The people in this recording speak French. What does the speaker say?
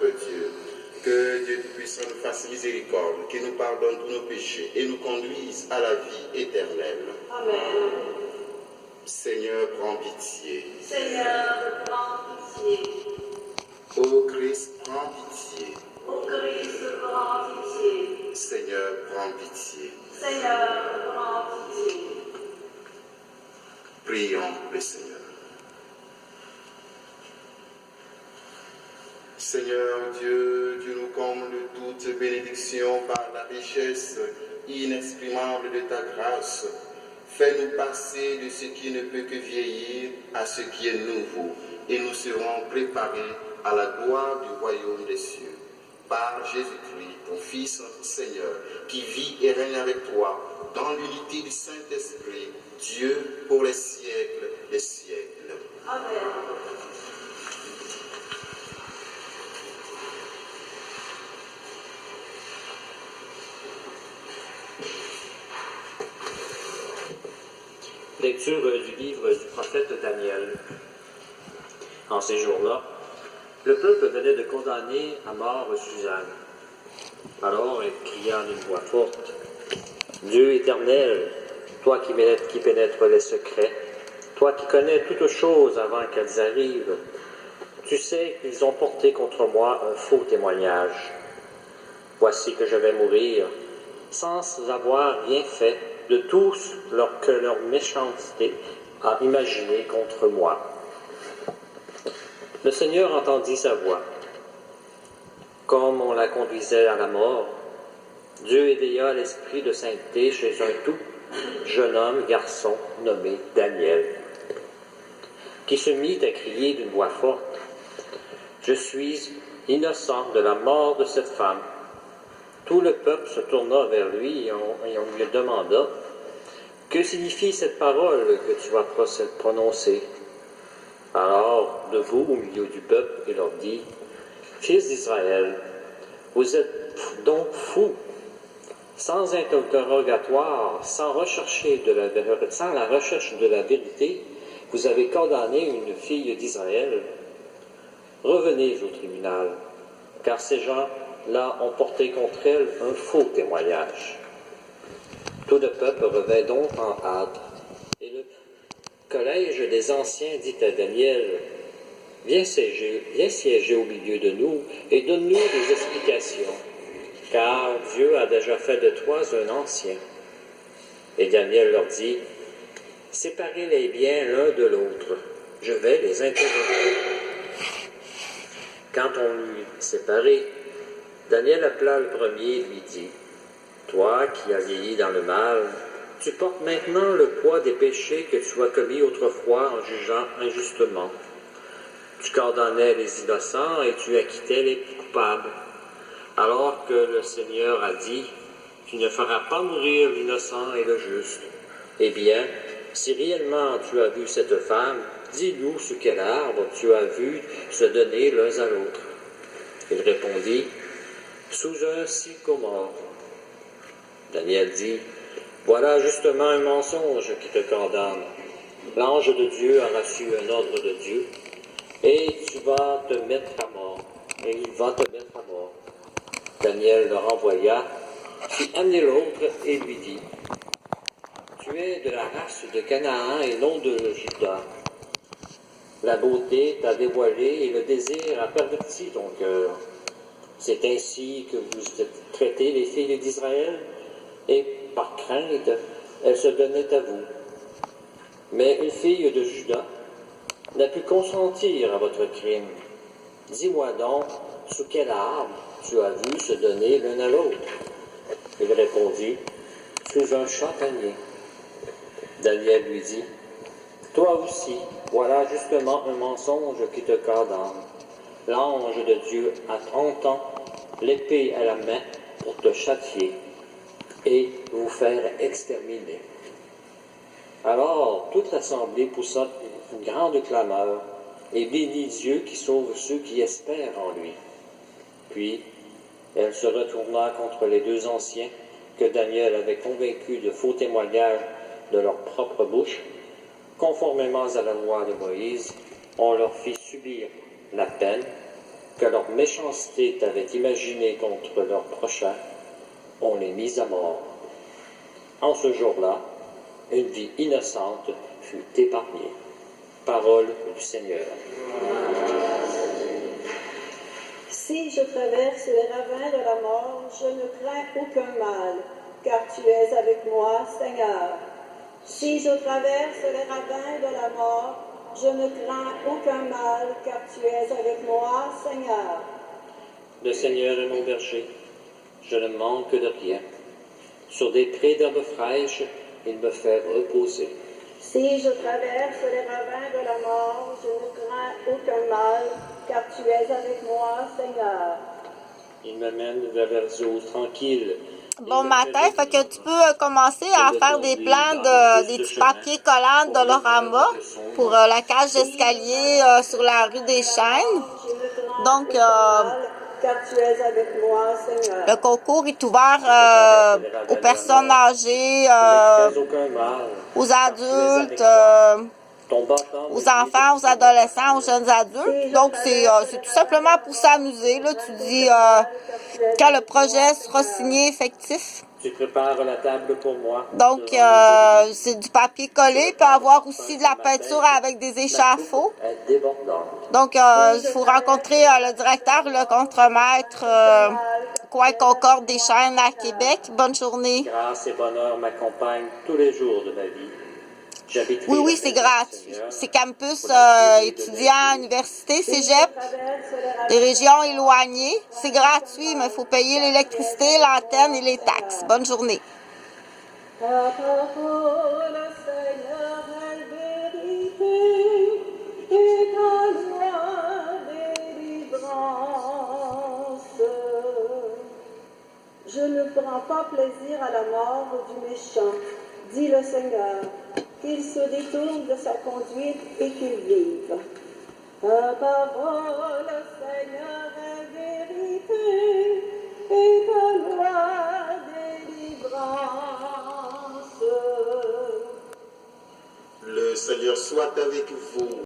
notre Dieu. Que Dieu Tout-Puissant nous fasse miséricorde, qu'il nous pardonne tous nos péchés et nous conduise à la vie éternelle. Amen. Seigneur, prends pitié. Seigneur, prends pitié. Ô Christ, prends pitié. Ô Christ, prends pitié. Seigneur, prends pitié. Seigneur, prends pitié. Prions le Seigneur. Seigneur Dieu, tu nous combles de toute bénédiction par la richesse inexprimable de ta grâce. Fais-nous passer de ce qui ne peut que vieillir à ce qui est nouveau, et nous serons préparés à la gloire du royaume des cieux. Par Jésus-Christ, ton Fils, notre Seigneur, qui vit et règne avec toi dans l'unité du Saint-Esprit, Dieu pour les siècles des siècles. Amen. Lecture du livre du prophète Daniel. En ces jours-là, le peuple venait de condamner à mort Suzanne. Alors elle cria d'une voix forte, « Dieu éternel, toi qui pénètres les secrets, toi qui connais toutes choses avant qu'elles arrivent, tu sais qu'ils ont porté contre moi un faux témoignage. Voici que je vais mourir, sans avoir rien fait de tout que leur méchanceté a imaginé contre moi. » Le Seigneur entendit sa voix. Comme on la conduisait à la mort, Dieu éveilla l'esprit de sainteté chez un tout jeune homme, garçon, nommé Daniel, qui se mit à crier d'une voix forte, « Je suis innocent de la mort de cette femme. » Tout le peuple se tourna vers lui et on lui demanda, « Que signifie cette parole que tu vas prononcer ?» Alors, debout au milieu du peuple, il leur dit, « Fils d'Israël, vous êtes donc fous. Sans interrogatoire, sans la recherche de la vérité, vous avez condamné une fille d'Israël. Revenez au tribunal, car ces gens-là ont porté contre elle un faux témoignage. » Tout le peuple revint donc en hâte, et le collège des anciens dit à Daniel, « Viens siéger au milieu de nous et donne-nous des explications, car Dieu a déjà fait de toi un ancien. » Et Daniel leur dit, « Séparez-les bien l'un de l'autre, je vais les interroger. » Quand on l'eut séparé, Daniel appela le premier et lui dit, « Toi qui as vieilli dans le mal, tu portes maintenant le poids des péchés que tu as commis autrefois en jugeant injustement. Tu condamnais les innocents et tu acquittais les coupables. Alors que le Seigneur a dit, tu ne feras pas mourir l'innocent et le juste. Eh bien, si réellement tu as vu cette femme, dis-nous sous quel arbre tu as vu se donner l'un à l'autre. » Il répondit, « Sous un sycomore. » Daniel dit, « Voilà justement un mensonge qui te condamne. L'ange de Dieu a reçu un ordre de Dieu, et tu vas te mettre à mort, et il va te mettre à mort. » Daniel le renvoya, fit amener l'autre et lui dit, « Tu es de la race de Canaan et non de Juda. La beauté t'a dévoilé et le désir a perverti ton cœur. C'est ainsi que vous traitez les filles d'Israël, et par crainte, elles se donnaient à vous. Mais une fille de Juda n'a pu consentir à votre crime. Dis-moi donc, sous quel arbre tu as vu se donner l'un à l'autre? » Il répondit, « Sous un châtaignier. » Daniel lui dit, « Toi aussi, voilà justement un mensonge qui te condamne. L'ange de Dieu a 30 ans, l'épée à la main pour te châtier et vous faire exterminer. » Alors toute l'assemblée poussa une grande clameur et bénit Dieu qui sauve ceux qui espèrent en lui. Puis elle se retourna contre les deux anciens que Daniel avait convaincus de faux témoignages de leur propre bouche. Conformément à la loi de Moïse, on leur fit subir la peine que leur méchanceté t'avait imaginé contre leur prochain, on les mit à mort. En ce jour-là, une vie innocente fut épargnée. Parole du Seigneur. Si je traverse les ravins de la mort, je ne crains aucun mal, car tu es avec moi, Seigneur. Si je traverse les ravins de la mort, je ne crains aucun mal, car tu es avec moi, Seigneur. Le Seigneur est mon berger, je ne manque de rien. Sur des prés d'herbes fraîches, il me fait reposer. Si je traverse les ravins de la mort, je ne crains aucun mal, car tu es avec moi, Seigneur. Il me mène vers les eaux tranquilles. Bon matin, fait que tu peux commencer à faire des plans des petits papiers collants de Dolorama pour la cage d'escalier sur la rue des Chênes. Donc, Car tu es avec moi, Seigneur. le concours est ouvert aux personnes âgées, aux adultes, aux enfants, aux adolescents, aux jeunes adultes. Donc, c'est tout simplement pour s'amuser. Là, tu dis quand le projet sera signé effectif. Tu prépares la table pour moi. Donc, c'est du papier collé. Il peut y avoir aussi de la peinture avec des échafauds. Donc, il faut rencontrer le directeur, le contremaître, coin Concorde des Chênes à Québec. Bonne journée. Grâce et bonheur m'accompagnent tous les jours de ma vie. Oui, c'est gratuit. C'est campus étudiant, université, cégep, des régions éloignées. C'est gratuit, mais il faut payer l'électricité, l'antenne et les taxes. Bonne journée. Ta parole, Seigneur, est vérité, et ta loi délivrance. Je ne prends pas plaisir à la mort du méchant, dit le Seigneur, qu'il se détourne de sa conduite et qu'il vive. Ta parole, Seigneur, est vérité, et ta loi délivrance. Le Seigneur soit avec vous.